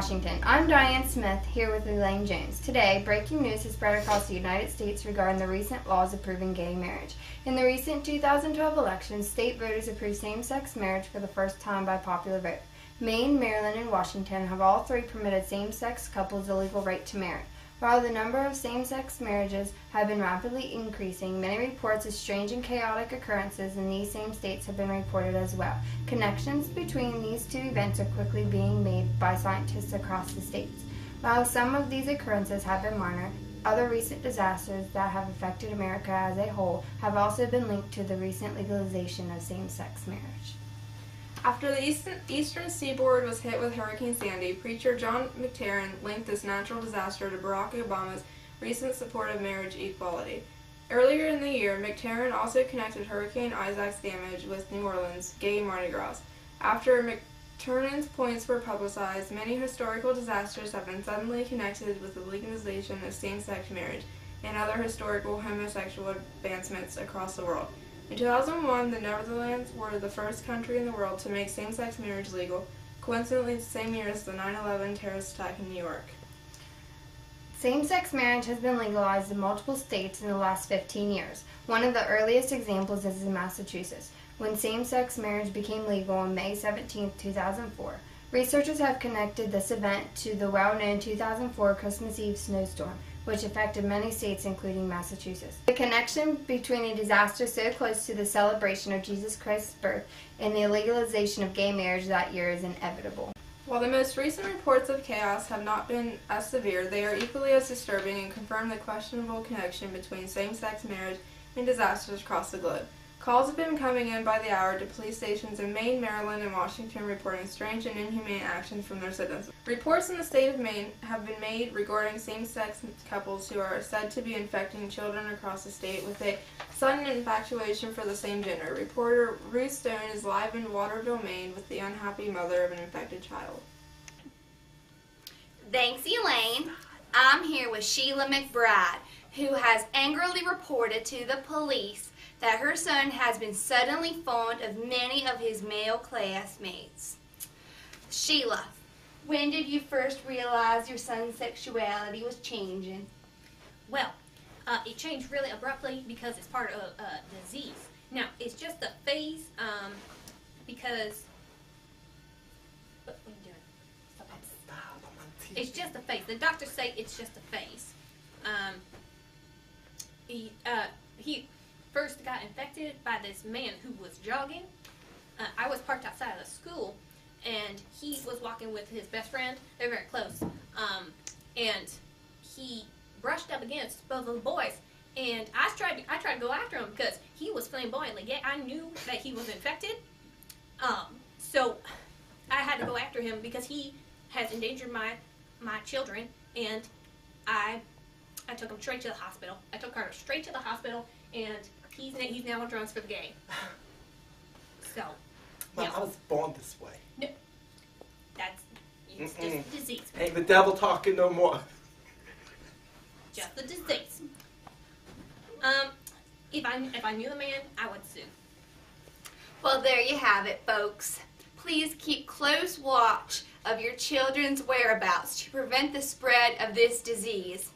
Washington. I'm Diane Smith, here with Elaine Jones. Today, breaking news has spread across the United States regarding the recent laws approving gay marriage. In the recent 2012 elections, state voters approved same-sex marriage for the first time by popular vote. Maine, Maryland, and Washington have all three permitted same-sex couples the legal right to marry. While the number of same-sex marriages have been rapidly increasing, many reports of strange and chaotic occurrences in these same states have been reported as well. Connections between these two events are quickly being made by scientists across the states. While some of these occurrences have been minor, other recent disasters that have affected America as a whole have also been linked to the recent legalization of same-sex marriage. After the eastern seaboard was hit with Hurricane Sandy, preacher John McTerran linked this natural disaster to Barack Obama's recent support of marriage equality. Earlier in the year, McTerran also connected Hurricane Isaac's damage with New Orleans' gay Mardi Gras. After McTernan's points were publicized, many historical disasters have been suddenly connected with the legalization of same-sex marriage and other historical homosexual advancements across the world. In 2001, the Netherlands were the first country in the world to make same-sex marriage legal, coincidentally the same year as the 9/11 terrorist attack in New York. Same-sex marriage has been legalized in multiple states in the last 15 years. One of the earliest examples is in Massachusetts, when same-sex marriage became legal on May 17, 2004. Researchers have connected this event to the well-known 2004 Christmas Eve snowstorm, which affected many states including Massachusetts. The connection between a disaster so close to the celebration of Jesus Christ's birth and the legalization of gay marriage that year is inevitable. While the most recent reports of chaos have not been as severe, they are equally as disturbing and confirm the questionable connection between same-sex marriage and disasters across the globe. Calls have been coming in by the hour to police stations in Maine, Maryland, and Washington reporting strange and inhumane actions from their citizens. Reports in the state of Maine have been made regarding same-sex couples who are said to be infecting children across the state with a sudden infatuation for the same gender. Reporter Ruth Stone is live in Waterville, Maine, with the unhappy mother of an infected child. Thanks, Elaine. I'm here with Sheila McBride, who has angrily reported to the police that her son has been suddenly fond of many of his male classmates. Sheila, when did you first realize your son's sexuality was changing? Well, it changed really abruptly because it's part of a disease. Now, it's just a phase, because... What are you doing? Stop it. It's just a phase. The doctors say it's just a phase. He first got infected by this man who was jogging. I was parked outside of the school, and he was walking with his best friend. They're very close. And he brushed up against both of the boys, and I tried to go after him because he was flamboyantly gay. I knew that he was infected, so I had to go after him because he has endangered my children, and I took him straight to the hospital. I took Carter straight to the hospital, and he's now on drugs for the gay. So, Mom, I was born this way. No, it's just a disease. Ain't the devil talking no more. Just a disease. If I knew the man, I would sue. Well, there you have it, folks. Please keep close watch of your children's whereabouts to prevent the spread of this disease.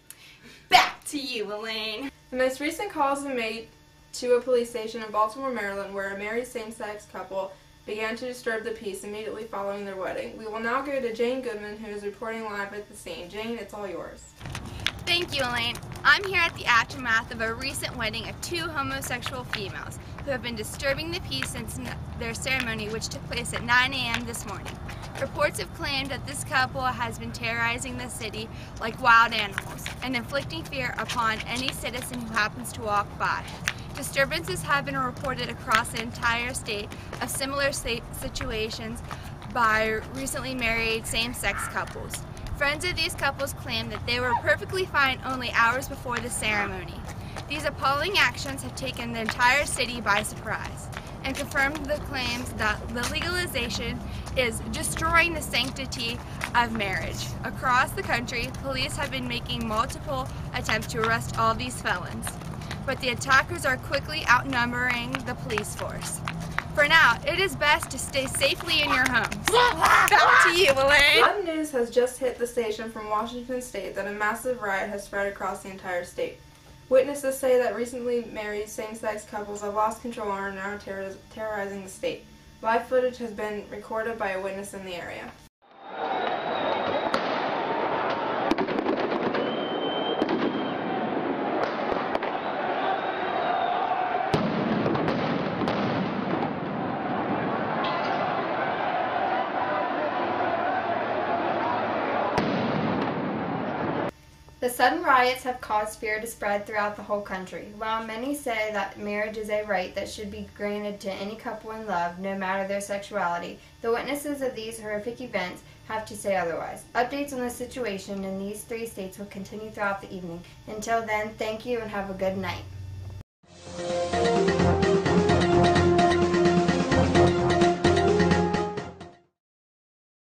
Back to you, Elaine. The most recent calls were made to a police station in Baltimore, Maryland, where a married same-sex couple began to disturb the peace immediately following their wedding. We will now go to Jane Goodman, who is reporting live at the scene. Jane, it's all yours. Thank you, Elaine. I'm here at the aftermath of a recent wedding of two homosexual females who have been disturbing the peace since their ceremony, which took place at 9 a.m. this morning. Reports have claimed that this couple has been terrorizing the city like wild animals and inflicting fear upon any citizen who happens to walk by. Disturbances have been reported across the entire state of similar situations by recently married same-sex couples. Friends of these couples claim that they were perfectly fine only hours before the ceremony. These appalling actions have taken the entire city by surprise and confirmed the claims that the legalization is destroying the sanctity of marriage. Across the country, police have been making multiple attempts to arrest all these felons, but the attackers are quickly outnumbering the police force. For now, it is best to stay safely in your homes. Back to you, Elaine. Bad news has just hit the station from Washington State that a massive riot has spread across the entire state. Witnesses say that recently married same-sex couples have lost control and are now terrorizing the state. Live footage has been recorded by a witness in the area. The sudden riots have caused fear to spread throughout the whole country. While many say that marriage is a right that should be granted to any couple in love, no matter their sexuality, the witnesses of these horrific events have to say otherwise. Updates on the situation in these 3 states will continue throughout the evening. Until then, thank you and have a good night.